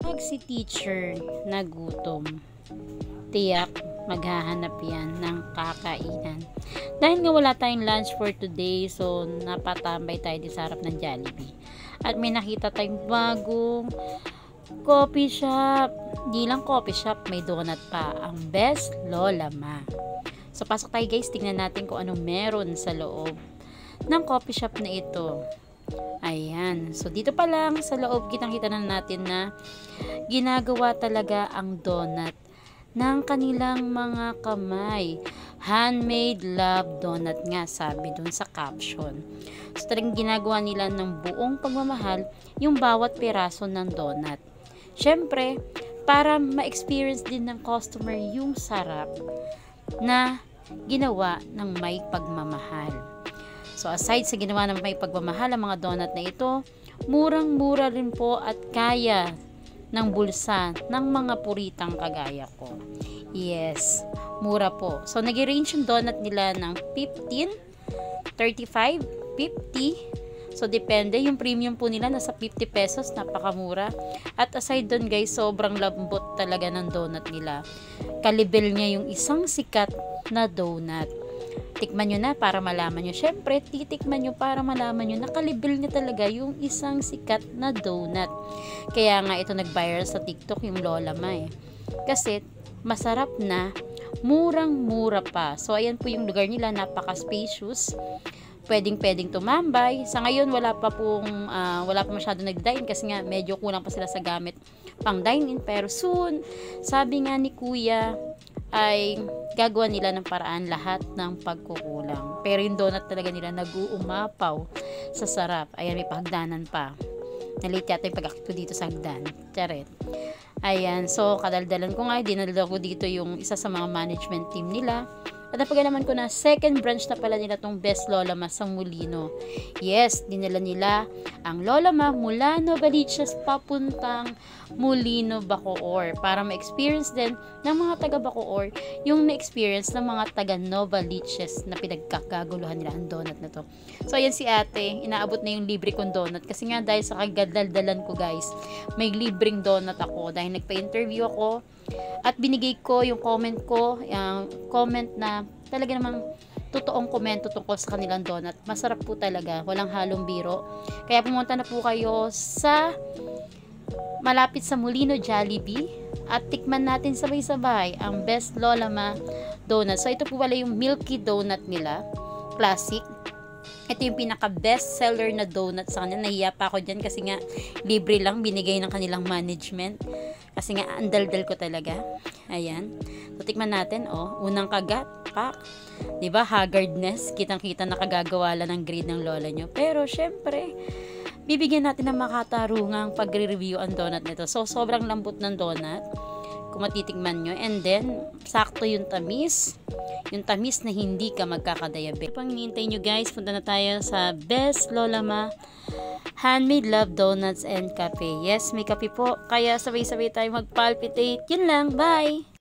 Pag si teacher nagutom, tiyak maghahanap yan ng kakainan. Dahil nga wala tayong lunch for today, so napatambay tayo di sa harap ng Jollibee. At may nakita tayong bagong coffee shop. Di lang coffee shop, may donut pa. Ang Best Lola Ma. So pasok tayo guys, tingnan natin kung anong meron sa loob ng coffee shop na ito. Ayan. So dito pa lang sa loob, kitang-kita na natin na ginagawa talaga ang donut ng kanilang mga kamay. Handmade love donut nga, sabi dun sa caption. So talagang ginagawa nila ng buong pagmamahal yung bawat piraso ng donut. Syempre, para ma-experience din ng customer yung sarap na ginawa ng may pagmamahal. So aside sa ginawa ng may pagmamahal ang mga donut na ito, murang-mura rin po at kaya ng bulsa ng mga puritang kagaya ko. Yes, mura po. So nag-range yung donut nila ng 15, 35, 50. So depende, yung premium po nila nasa 50 pesos, napakamura. At aside doon guys, sobrang lambot talaga ng donut nila. Kalibel niya yung isang sikat na donut. Tikman nyo na para malaman nyo. Syempre, titikman nyo para malaman nyo. Nakalibel niya talaga yung isang sikat na donut. Kaya nga ito nag-viral sa TikTok yung Lola Ma eh. Kasi masarap na, murang-mura pa. So ayan po yung lugar nila, napaka-spacious. Pwedeng tumambay. Sa ngayon wala pa masyado nag-dine kasi nga medyo kulang pa sila sa gamit pang dine-in. Pero soon, sabi nga ni Kuya, ay gagawa nila ng paraan lahat ng pagkukulang. Pero yung donut talaga nila nag-uumapaw sa sarap. Ayan, may pahagdanan pa. Nalate yata yung pag-akit ko dito sa hagdan. Charet. Ayan, so kadaldalan ko nga, dinadala ko dito yung isa sa mga management team nila. At napagalaman ko na second branch na pala nila tong Best Lola Ma sa Molino. Yes, dinala nila ang Lola Ma mula Novaliches papuntang Molino, Bacoor para ma-experience din ng mga taga Bacoor yung na-experience ng mga taga Novaliches na pinagkakaguluhan nila ang donut na to. So ayan si ate, inaabot na yung libre kong donut kasi nga dahil sa kagadaldalan ko guys, may libreng donut ako dahil nagpa-interview ako. At binigay ko yung comment ko, yung comment na talaga namang totoong komento tungkol sa kanilang donut. Masarap po talaga, walang halong biro. Kaya pumunta na po kayo sa malapit sa Molino Jollibee at tikman natin sabay-sabay ang Best Lola Ma donut. So ito po pala yung milky donut nila, classic. Ito yung pinaka best seller na donut sa kanila. Nahiya pa ako dyan kasi nga libre lang binigay ng kanilang management. Kasi nga andaldal ko talaga. Ayan. So tikman natin, oh. Unang kagat, pak. 'Di ba? Haggardness, kitang-kita na kagagawa lang ng grade ng lola nyo. Pero syempre, bibigyan natin ng makatarungang pagre-review ang donut nito. So sobrang lambot ng donut kung matitikman nyo. And then, sakto yung tamis. Yung tamis na hindi ka magkakadiabetes. Pang hinihintay nyo guys, punta na tayo sa Best Lola Ma Handmade Love Donuts and Cafe. Yes, may kape po. Kaya sabay-sabay tayo mag-palpitate. Yun lang. Bye!